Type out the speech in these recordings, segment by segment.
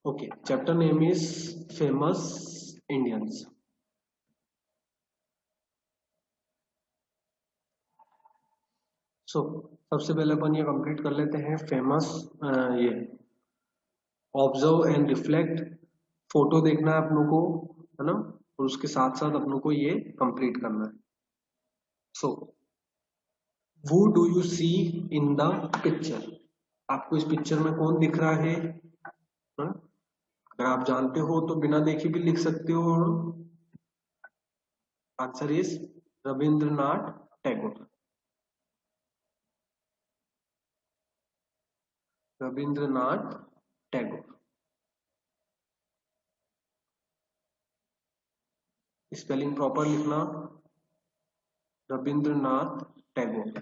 Okay, chapter name is Famous Indians. So सबसे पहले अपन ये कंप्लीट कर लेते हैं फेमस ये ऑब्जर्व एंड रिफ्लेक्ट, फोटो देखना है अपनों को, है ना, और उसके साथ साथ अपनों को ये कंप्लीट करना है. सो who do you see in the picture? आपको इस पिक्चर में कौन दिख रहा है? हाँ? अगर आप जानते हो तो बिना देखे भी लिख सकते हो. Answer is Rabindranath Tagore. Rabindranath Tagore. Spelling proper लिखना, रविंद्रनाथ टैगोर.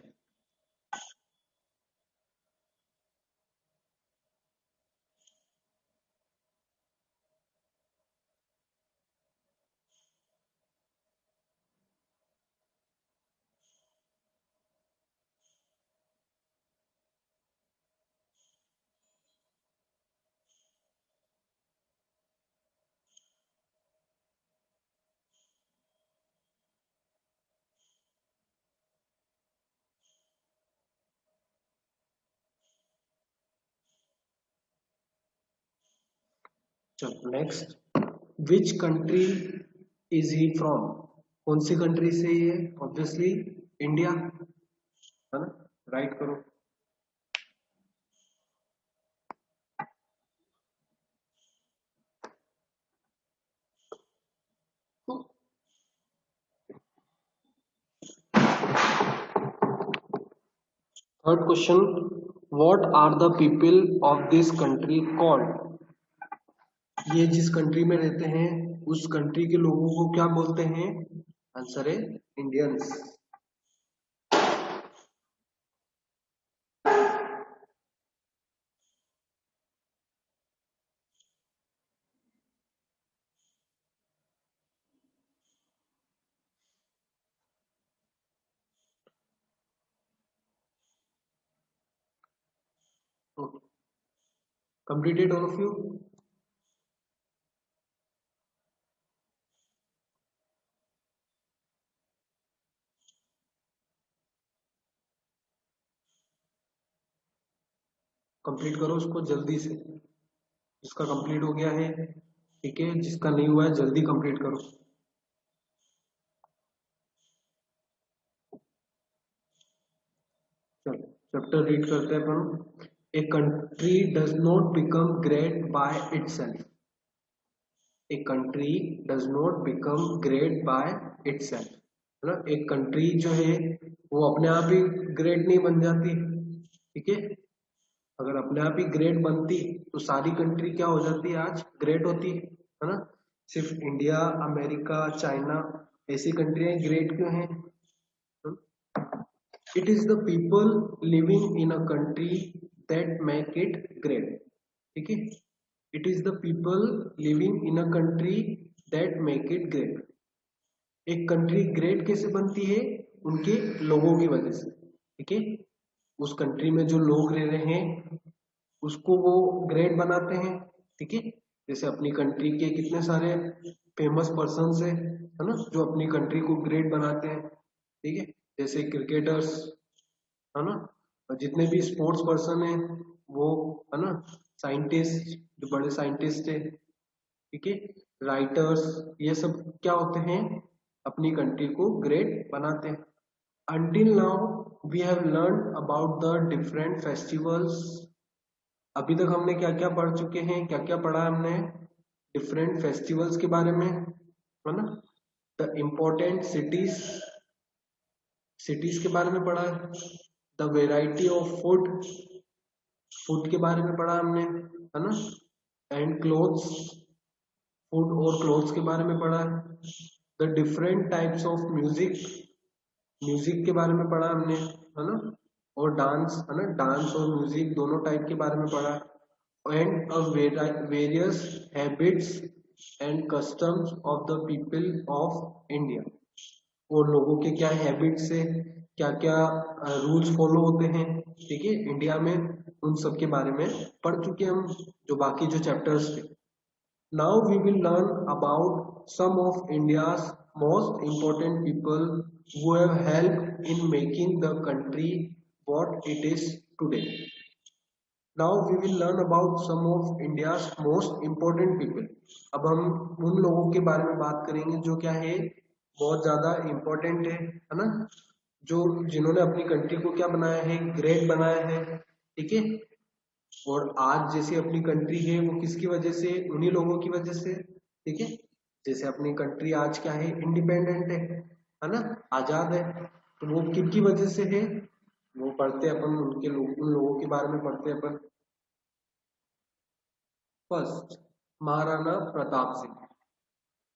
चलो next. Which country is he from? कौन सी कंट्री से ये? ऑब्वियसली इंडिया, है ना. राइट करो. Third question, what are the people of this country called? ये जिस कंट्री में रहते हैं उस कंट्री के लोगों को क्या बोलते हैं? आंसर है Indians. Completed all of you? Complete करो उसको जल्दी से. जिसका कंप्लीट हो गया है ठीक है, जिसका नहीं हुआ है जल्दी कंप्लीट करो. चलो चैप्टर रीड करते हैं अपन. A country does not become great by itself. A country does not become great by itself, है ना. एक कंट्री जो है वो अपने आप ही ग्रेट नहीं बन जाती. ठीक है, अगर अपने आप ही ग्रेट बनती तो सारी कंट्री क्या हो जाती, आज ग्रेट होती, है ना. सिर्फ इंडिया, अमेरिका, चाइना ऐसी कंट्रियां ग्रेट क्यों हैं? It is the people living in a country that make it great. ठीक है, it is the people living in a country that make it great. एक कंट्री ग्रेट कैसे बनती है? उनके लोगों की वजह से. ठीक है, उस कंट्री में जो लोग रह रहे हैं उसको वो ग्रेट बनाते हैं. ठीक है, जैसे अपनी कंट्री के कितने सारे फेमस पर्सन है ना, जो अपनी कंट्री को ग्रेट बनाते हैं. ठीक है, जैसे क्रिकेटर्स, है ना, और जितने भी स्पोर्ट्स पर्सन है वो, है ना, साइंटिस्ट, जो बड़े साइंटिस्ट है, ठीक है, राइटर्स, ये सब क्या होते हैं, अपनी कंट्री को ग्रेट बनाते हैं. Until now we have learned about the different festivals. अभी तक हमने क्या क्या पढ़ चुके हैं, क्या क्या पढ़ा हमने? डिफरेंट फेस्टिवल्स के बारे में, है ना. द इम्पोर्टेंट सिटीज, सिटीज के बारे में पढ़ा है. The variety of food, food के बारे में पढ़ा हमने, है ना. एंड क्लोथ्स, फूड और क्लोथ्स के बारे में पढ़ा है. The different types of music, music के बारे में पढ़ा हमने, है ना. और डांस, है ना, डांस और म्यूजिक दोनों टाइप के बारे में पढ़ा. And various habits and customs of the people of India. और लोगों के क्या हैबिट्स है, क्या क्या रूल्स फॉलो होते हैं, ठीक है, इंडिया में, उन सब के बारे में पढ़ चुके हम, जो बाकी जो चैप्टर्स थे। Now we will learn about some of India's most important people who have helped in making the country what it is today. Now we will learn about some of India's most important people. अब हम उन लोगों के बारे में बात करेंगे जो क्या है, बहुत ज्यादा इम्पोर्टेंट है ना, जो जिन्होंने अपनी कंट्री को क्या बनाया है, ग्रेट बनाया है। ठीक है, और आज जैसे अपनी कंट्री है वो किसकी वजह से, उन्हीं लोगों की वजह से। ठीक है, जैसे अपनी कंट्री आज क्या है, इंडिपेंडेंट है ना, आजाद है, तो वो किनकी वजह से है, वो पढ़ते अपन उनके लोग, उन लोगों के बारे में पढ़ते अपन। फर्स्ट, महाराणा प्रताप सिंह।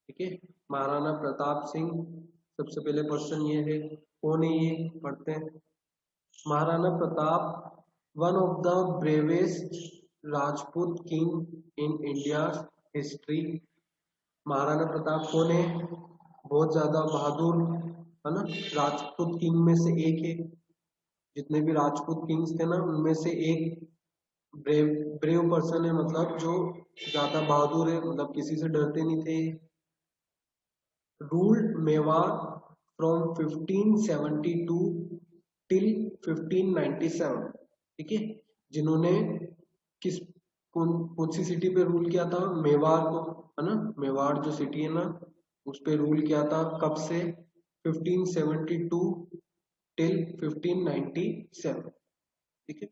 ठीक है, महाराणा प्रताप सिंह, सबसे पहले क्वेश्चन ये है, कौन है ये, पढ़ते हैं। Maharana Pratap, one of the bravest Rajput king in India history. Maharana Pratap कौन है, बहुत ज्यादा बहादुर है ना, राजपूत किंग में से एक है। जितने भी राजपूत किंग्स थे ना, उनमें से एक ब्रेव ब्रेव पर्सन है, मतलब जो ज्यादा बहादुर है, मतलब किसी से डरते नहीं थे। Ruled Mewar from 1572 till 1597। ठीक है, जिन्होंने किस कौन कौन सी सिटी पे रूल किया था, मेवाड़ को, है ना, मेवाड़ जो सिटी है ना, उस पे रूल किया था, कब से, 1572 टिल 1597। ठीक है,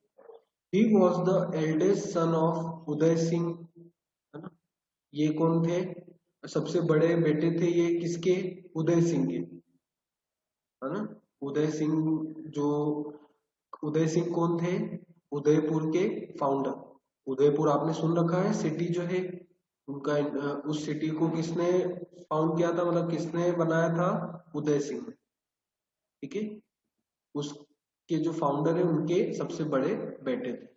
he was the eldest son of Udai Singh, है ना, ये कौन थे, सबसे बड़े बेटे थे ये किसके, उदय सिंह के, है ना। उदय सिंह, जो उदय सिंह कौन थे, उदयपुर के फाउंडर। उदयपुर आपने सुन रखा है सिटी जो है, उनका उस सिटी को किसने फाउंड किया था, मतलब किसने बनाया था, उदय सिंह। ठीक है, उसके जो फाउंडर है उनके सबसे बड़े बेटे थे।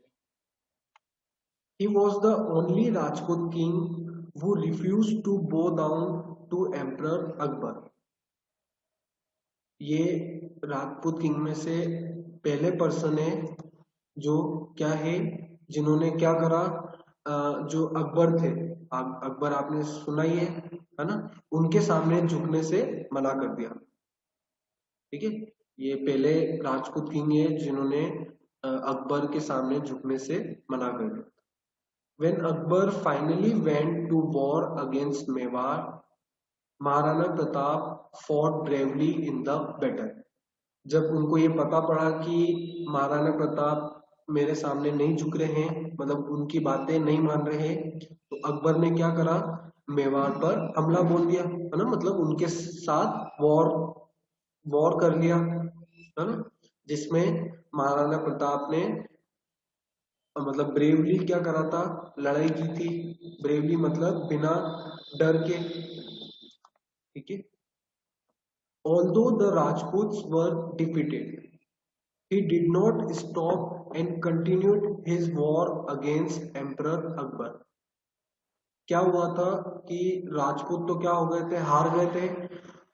He was the only Rajput king who refused to bow down to Emperor Akbar. ये राजपूत किंग में से पहले पर्सन है जो क्या है, जिन्होंने क्या करा, जो अकबर थे, अकबर आपने सुना ही है ना, उनके सामने झुकने से मना कर दिया। ठीक है, ये पहले राजपूत किंग है जिन्होंने अकबर के सामने झुकने से मना कर दिया। When Akbar finally went to war against Mewar, Maharana Pratap fought bravely in the battle. जब उनको ये पता पड़ा कि महाराणा प्रताप मेरे सामने नहीं झुक रहे हैं, मतलब उनकी बातें नहीं मान रहे हैं, तो अकबर ने क्या करा, मेवाड़ पर हमला बोल दिया, है ना, मतलब उनके साथ वॉर वॉर कर लिया, है ना, जिसमें महाराणा प्रताप ने मतलब ब्रेवली क्या करा था, लड़ाई की थी। ब्रेवली मतलब बिना डर के। ठीक है, although the Rajputs were defeated, he did not stop and continued his war against Emperor Akbar. क्या हुआ था कि राजपूत तो क्या हो गए थे, हार गए थे,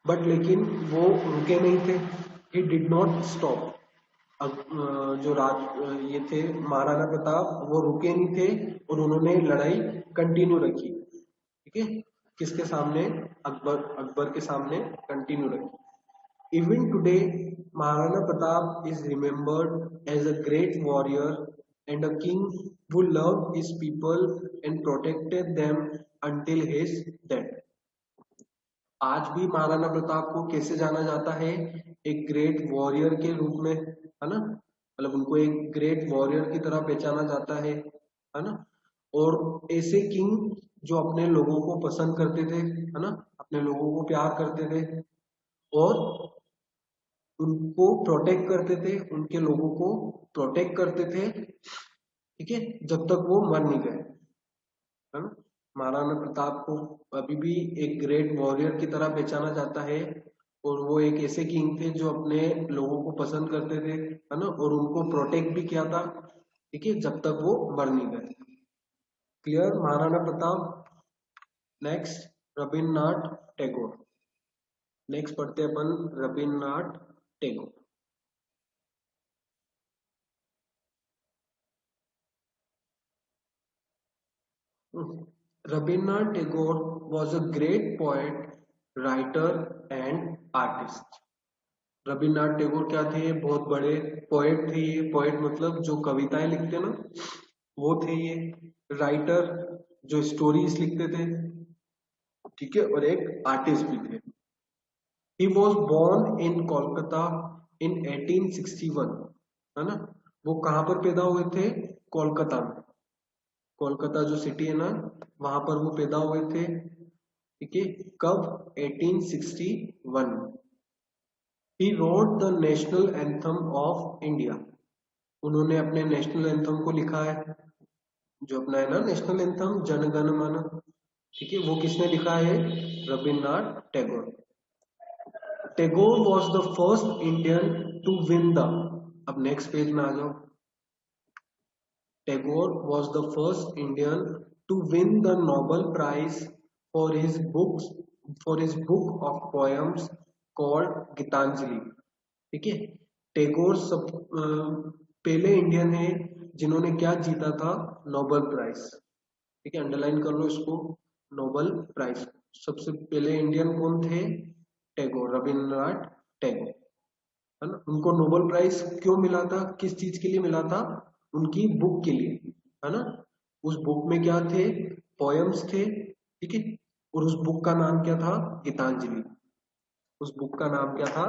बट लेकिन वो रुके नहीं थे। he did not stop, जो ये थे महाराणा प्रताप, वो रुके नहीं थे और उन्होंने लड़ाई कंटिन्यू रखी। ठीक है, किसके सामने, अकबर अकबर के सामने कंटिन्यू रखी। Even today Maharana Pratap is remembered as a great warrior and a king who loved his people and protected them until his death. आज भी महाराणा प्रताप को कैसे जाना जाता है, एक ग्रेट वॉरियर के रूप में, है ना, मतलब उनको एक ग्रेट वॉरियर की तरह पहचाना जाता है ना, और ऐसे किंग जो अपने लोगों को पसंद करते थे, है ना, अपने लोगों को प्यार करते थे और उनको प्रोटेक्ट करते थे, उनके लोगों को प्रोटेक्ट करते थे। ठीक है, जब तक वो मर नहीं गए, है ना। महाराणा प्रताप को अभी भी एक ग्रेट वॉरियर की तरह पहचाना जाता है, और वो एक ऐसे किंग थे जो अपने लोगों को पसंद करते थे, है ना, और उनको प्रोटेक्ट भी किया था। ठीक है, जब तक वो मर नहीं गए। Clear, Maharana Pratap. Next, Rabindranath Tagore. Next पढ़ते हैं अपन Rabindranath Tagore. Rabindranath Tagore was a great poet, writer and artist. Rabindranath Tagore क्या थे? बहुत बड़े पोएट थे ये. पोएट मतलब जो कविताएं लिखते ना, वो थे ये. राइटर जो स्टोरीज लिखते थे, ठीक है, और एक आर्टिस्ट भी थे. He was born in Kolkata in 1861, है ना. वो कहाँ पर पैदा हुए थे? कोलकाता में. कोलकाता जो सिटी है ना, वहां पर वो पैदा हुए थे. ठीक है. कब? 1861. He wrote the national anthem of India. उन्होंने अपने नेशनल एंथम को लिखा है. जो अपना है ना नेशनल एंथम, जन गण मन, ठीक है, वो किसने लिखा है? Rabindranath Tagore. Tagore was the first Indian to win the, अब नेक्स्ट पेज में आ जाओ. Tagore was the first Indian to win the Nobel prize for his books, for his book of poems called Gitanjali. ठीक है. टैगोर सब पहले इंडियन है जिन्होंने क्या जीता था? Nobel prize. ठीक है, अंडरलाइन कर लो इसको, नोबेल प्राइज. सबसे पहले इंडियन कौन थे? टैगोर, रविन्द्रनाथ टैगोर, है ना. उनको नोबेल प्राइज क्यों मिला था? किस चीज के लिए मिला था? उनकी बुक के लिए, है ना. उस बुक में क्या थे? पोएम्स थे. ठीक है. और उस बुक का नाम क्या था? गीतांजलि. उस बुक का नाम क्या था?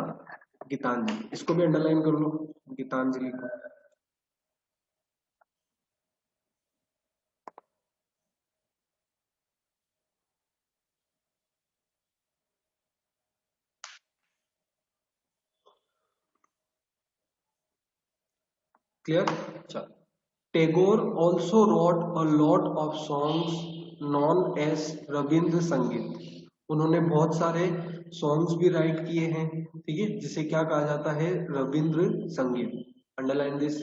गीतांजलि. इसको भी अंडरलाइन कर लो, गीतांजलि को. क्लियर? चलो. Tagore also wrote a lot of songs known as Ravindra संगीत. उन्होंने बहुत सारे सॉन्ग्स भी राइट किए हैं, ठीक है, जिसे क्या कहा जाता है? रविंद्र संगीत. Underline this.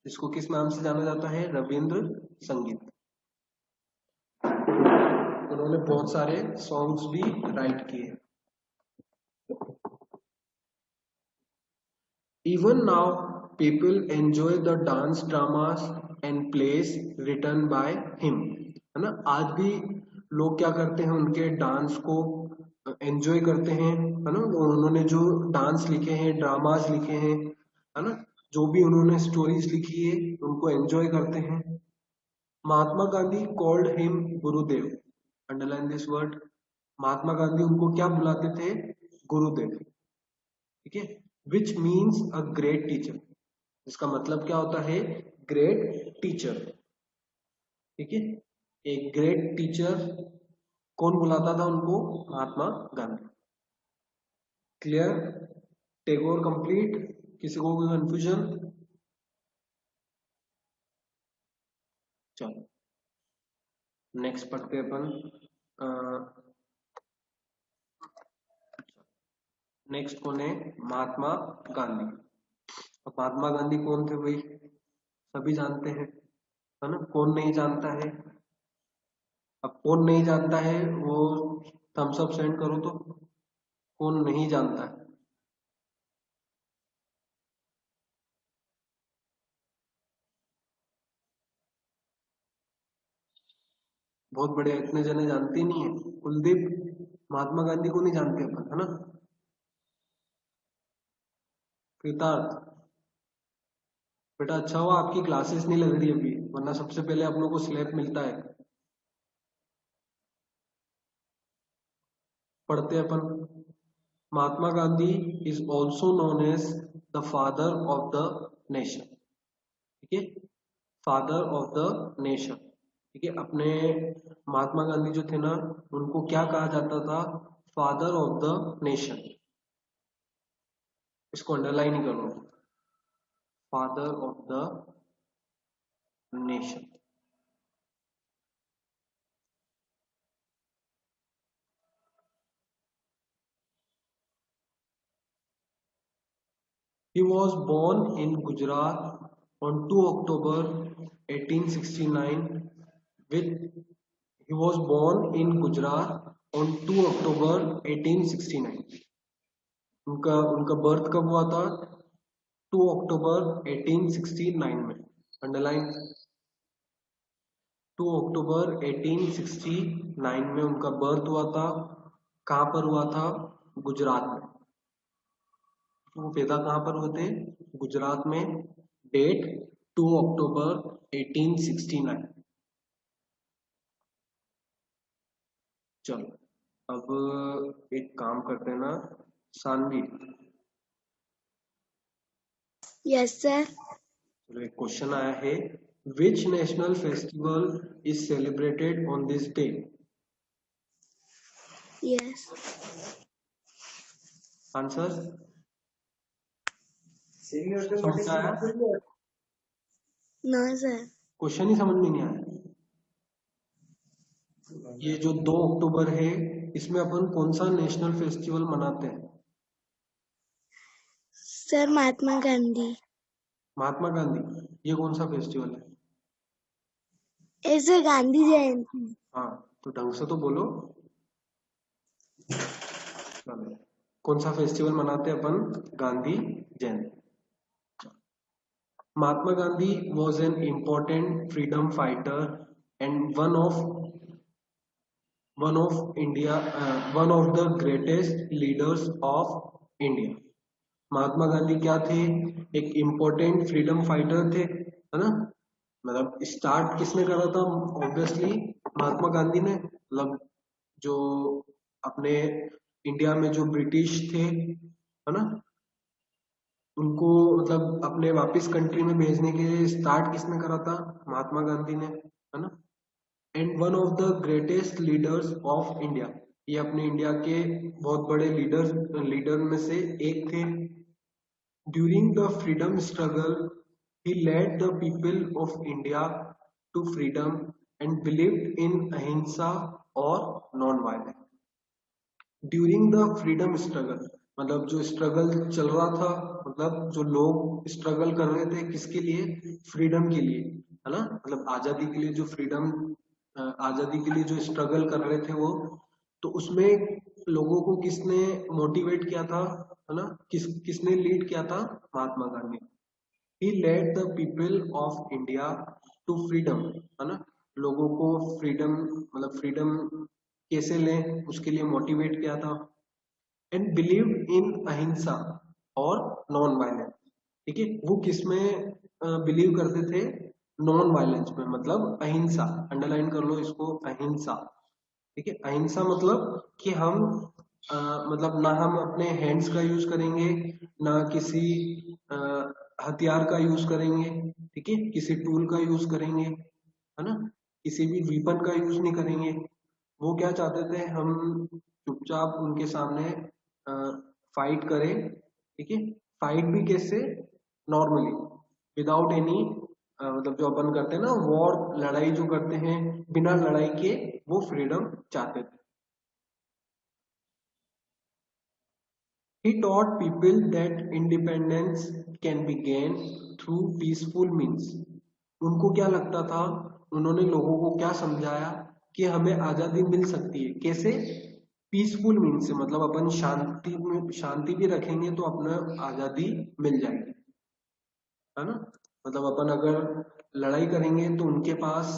इसको किस नाम से जाना जाता है? रविंद्र संगीत. उन्होंने बहुत सारे सॉन्ग्स भी राइट किए. Even now, people enjoy the dance dramas and plays written by him. है ना. आज भी लोग क्या करते हैं? उनके डांस को एंजॉय करते हैं, है ना. और उन्होंने जो डांस लिखे हैं, ड्रामास लिखे हैं, है ना, जो भी उन्होंने स्टोरीज लिखी है, उनको एंजॉय करते हैं. Mahatma Gandhi called him Gurudev. Underline this word. Mahatma Gandhi उनको क्या बुलाते थे? गुरुदेव. ठीक है. Which means a great teacher. इसका मतलब क्या होता है? Great teacher. ठीक है. एक ग्रेट टीचर कौन बुलाता था उनको? महात्मा गांधी. क्लियर? टैगोर कंप्लीट. किसी को कोई कंफ्यूजन? चलो नेक्स्ट पढ़ते हैं अपन. नेक्स्ट कौन है? महात्मा गांधी. अब महात्मा गांधी कौन थे भाई? सभी जानते हैं, है ना. कौन नहीं जानता है? अब कौन नहीं जानता है वो थम्स अप सेंड करो तो. कौन नहीं जानता है? बहुत बढ़िया. इतने जने जानते ही नहीं है. कुलदीप, महात्मा गांधी को नहीं जानते अपन, है ना. कृतार्थ, बेटा अच्छा हुआ आपकी क्लासेस नहीं लग रही अभी, वरना सबसे पहले आप लोगों को स्लैब मिलता है. पढ़ते हैं अपन. Mahatma Gandhi is also known as the father of the nation. ठीक है. Father of the nation. ठीक है. अपने महात्मा गांधी जो थे ना, उनको क्या कहा जाता था? Father of the nation. इसको अंडरलाइन ही करो. Father of the nation. He was born in Gujarat on 2 October 1869 with. He was born in Gujarat on 2 October 1869. उनका उनका बर्थ कब हुआ था? 2 अक्टूबर 1869 में. अंडरलाइन. 2 अक्टूबर 1869 में उनका बर्थ हुआ था। कहाँ पर हुआ था? गुजरात में। वो पैदा कहाँ पर हुए थे? गुजरात में। डेट 2 अक्टूबर 1869। चलो अब एक काम करते हैं ना सानवी। Yes sir. चलो एक क्वेश्चन आया है, which national festival is celebrated on this day? Yes. Answer समझ में आया? No sir. क्वेश्चन ही समझ में नहीं आया। ये जो 2 अक्टूबर है इसमें अपन कौन सा नेशनल फेस्टिवल मनाते हैं? सर महात्मा गांधी। महात्मा गांधी, ये कौन सा फेस्टिवल है? ऐसे गांधी जयंती। हाँ तो ढंग से तो बोलो। चलो, कौन सा फेस्टिवल मनाते हैं अपन? गांधी जयंती। Mahatma Gandhi was an important freedom fighter and one of the greatest leaders of India. Mahatma Gandhi क्या थे? एक इम्पोर्टेंट फ्रीडम फाइटर थे, है ना? मतलब स्टार्ट किसने करा था? ऑब्वियसली महात्मा गांधी ने। मतलब जो अपने इंडिया में जो ब्रिटिश थे, है ना, उनको मतलब अपने वापस कंट्री में भेजने के लिए स्टार्ट किसने करा था? महात्मा गांधी ने, है ना? And one of the greatest leaders of India, ये अपने इंडिया के बहुत बड़े लीडर में से एक थे। During the freedom struggle he led the people of India to freedom and believed in ahimsa और non violence. During the freedom struggle मतलब जो स्ट्रगल चल रहा था, मतलब जो लोग स्ट्रगल कर रहे थे किसके लिए? फ्रीडम के लिए, है ना? मतलब आजादी के लिए, जो फ्रीडम आजादी के लिए जो स्ट्रगल कर रहे थे वो, तो उसमें लोगों को किसने मोटिवेट किया था, है ना? किसने लीड किया था? Mahatma Gandhi. He led the people of India to freedom, है ना? लोगों को फ्रीडम मतलब फ्रीडम कैसे लें उसके लिए मोटिवेट किया था। एंड बिलीव इन अहिंसा और नॉन वायलेंस। ठीक है, वो किस में बिलीव करते थे? नॉन वायलेंस में, मतलब अहिंसा। अंडरलाइन कर लो इसको, अहिंसा। ठीक है, अहिंसा मतलब कि हम मतलब ना हम अपने हैंड्स का यूज करेंगे, ना किसी अ, हथियार का यूज करेंगे। ठीक है, किसी टूल का यूज करेंगे, है ना? किसी भी वीपन का यूज नहीं करेंगे। वो क्या चाहते थे? हम चुपचाप उनके सामने फाइट करें। ठीक है, फाइट भी कैसे? नॉर्मली, विदाउट एनी मतलब जो अपन करते हैं ना वॉर, लड़ाई जो करते हैं बिना लड़ाई के, वो फ्रीडम चाहते थे। He taught people that independence can be gained through peaceful means. उनको क्या लगता था? उन्होंने लोगों को क्या समझाया कि हमें आजादी मिल सकती है कैसे? पीसफुल मीन्स से, मतलब अपन शांति भी रखेंगे तो अपना आजादी मिल जाएगी, है ना? मतलब अपन अगर लड़ाई करेंगे तो उनके पास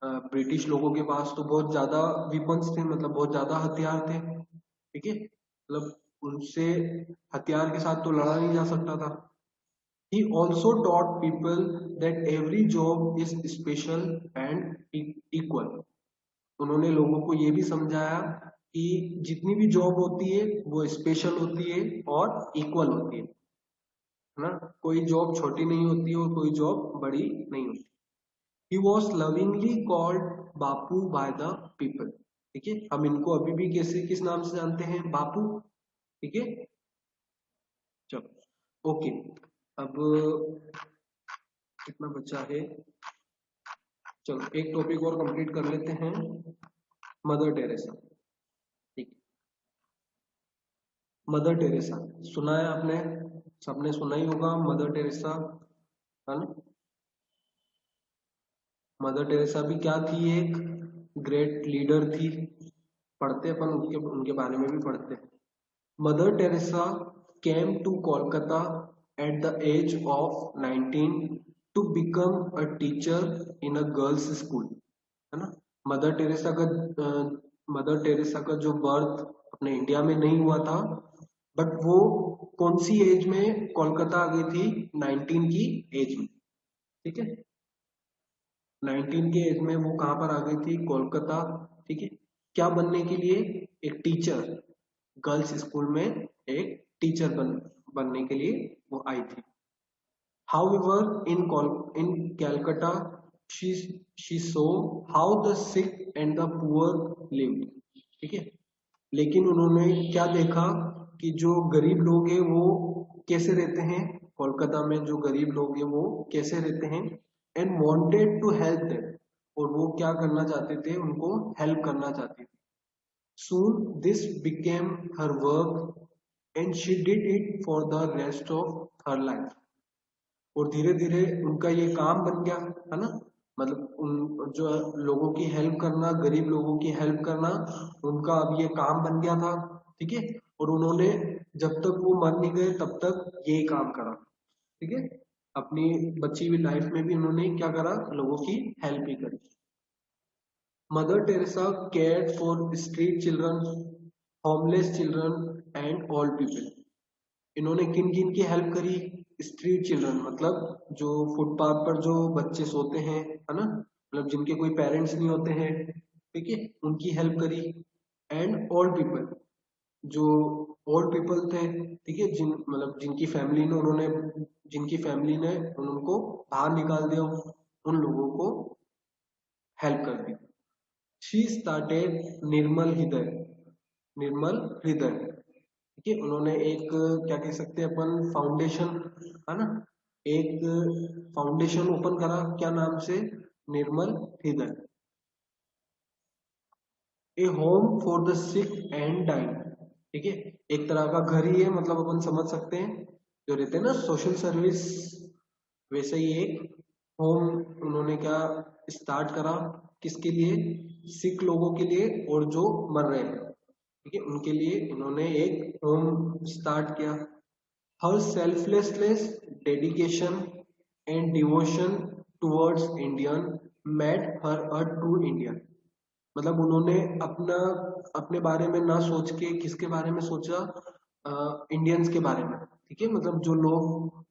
ब्रिटिश लोगों के पास तो बहुत ज्यादा विपन्स थे, मतलब बहुत ज्यादा हथियार थे। ठीक है, मतलब उनसे हथियार के साथ तो लड़ा नहीं जा सकता था। He also taught people that every job is special and equal. उन्होंने लोगों को ये भी समझाया कि जितनी भी जॉब होती है वो स्पेशल होती है और इक्वल होती है ना? कोई जॉब छोटी नहीं होती और कोई जॉब बड़ी नहीं होती। He was lovingly called Bapu by the people. ठीक है, हम इनको अभी भी कैसे किस नाम से जानते हैं? बापू। ठीक है, चलो ओके। अब कितना बचा है? चलो एक टॉपिक और कंप्लीट कर लेते हैं, मदर टेरेसा। ठीक, मदर टेरेसा सुना है आपने? सबने सुना ही होगा मदर टेरेसा, है ना? मदर टेरेसा भी क्या थी? एक ग्रेट लीडर थी। पढ़ते अपन उनके उनके बारे में भी पढ़ते हैं। Mother Teresa came to Kolkata at the age of 19 to become a teacher in a girls' school. है ना। मदर टेरेसा का मदर टेरेसा का जो बर्थ अपने इंडिया में नहीं हुआ था, बट वो कौन सी एज में कोलकाता आ गई थी? 19 की एज में, ठीक है। 19 के एज में वो कहाँ पर आ गई थी? कोलकाता, ठीक है। क्या बनने के लिए? एक टीचर, गर्ल्स स्कूल में एक टीचर बनने के लिए वो आई थी। However, in Calcutta, she saw how the sick and the poor lived. ठीक है। लेकिन उन्होंने क्या देखा कि जो गरीब लोग हैं वो कैसे रहते हैं, कोलकाता में जो गरीब लोग हैं वो कैसे रहते हैं, and wanted to help them, और वो क्या करना चाहते थे? उनको हेल्प करना चाहती थी। Soon this became her work and she did it for the rest of her life. और धीरे धीरे उनका ये काम बन गया, है ना। मतलब उन जो लोगों की हेल्प करना, गरीब लोगों की हेल्प करना, उनका अब ये काम बन गया था, ठीक है। और उन्होंने जब तक वो मर नहीं गए तब तक यही काम करा, ठीक है। अपनी बची हुई लाइफ में भी उन्होंने क्या करा? लोगों की हेल्प ही करी। Mother Teresa cared for street children, homeless children and old people. इन्होंने किन किन की हेल्प करी? स्ट्रीट चिल्ड्रन, मतलब जो फुटपाथ पर जो बच्चे सोते हैं, है ना, मतलब जिनके कोई पेरेंट्स नहीं होते हैं, ठीक है, उनकी हेल्प करी। एंड ओल्ड पीपल, जो ओल्ड पीपल थे, ठीक है, मतलब जिनकी फैमिली ने उनको बाहर निकाल दिया, उन लोगों को हेल्प कर दी। शी स्टार्टेड निर्मल हृदय, ठीक है। उन्होंने एक, क्या कह सकते हैं अपन, फाउंडेशन, है ना, एक फाउंडेशन ओपन करा, क्या नाम से? Nirmal Hriday. A home for the sick and dying, ठीक है। एक तरह का घर ही है, मतलब अपन समझ सकते हैं जो रहते हैं ना सोशल सर्विस, वैसे ही एक होम उन्होंने क्या स्टार्ट करा? किसके लिए? सिक लोगों के लिए, और जो मर रहे हैं, ठीक है, उनके लिए इन्होंने एक होम स्टार्ट किया। Her selflessness, dedication, and devotion towards Indian made her a true Indian. मतलब उन्होंने अपने बारे में ना सोच के किसके बारे में सोचा? इंडियंस के बारे में, ठीक है। मतलब जो लोग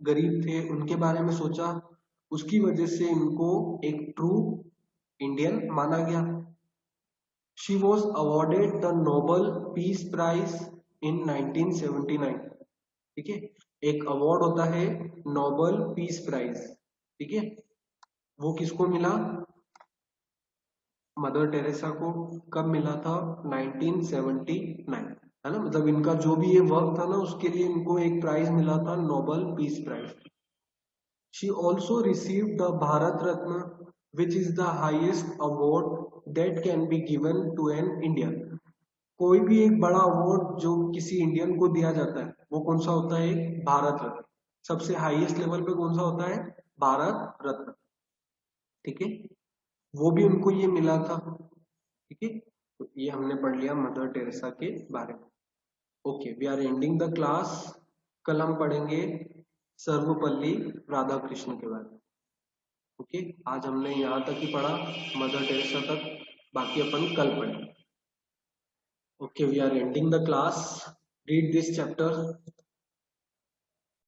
गरीब थे उनके बारे में सोचा, उसकी वजह से इनको एक ट्रू इंडियन माना गया। She was awarded the Nobel Peace Prize in 1979, ठीक है। एक अवार्ड होता है नोबल पीस प्राइज, ठीक है। वो किसको मिला? मदर टेरेसा को। कब मिला था? 1979, है ना। मतलब इनका जो भी ये वर्क था ना, उसके लिए इनको एक प्राइज मिला था, Nobel peace prize. She also received the Bharat Ratna, which is the highest award that can be given to an Indian. कोई भी एक बड़ा अवार्ड जो किसी इंडियन को दिया जाता है वो कौन सा होता है? भारत रत्न। सबसे हाईएस्ट लेवल पे कौन सा होता है? भारत रत्न, ठीक है। वो भी उनको ये मिला था, ठीक है। तो ये हमने पढ़ लिया मदर टेरेसा के बारे में। Okay, we are ending the class. कल हम पढ़ेंगे सर्वपल्ली राधाकृष्ण के बारे में। ओके, आज हमने यहाँ तक ही पढ़ा, मदर टेरेसा तक, बाकी अपन कल पढ़ेंगे। Okay, we are ending the class. Read this chapter.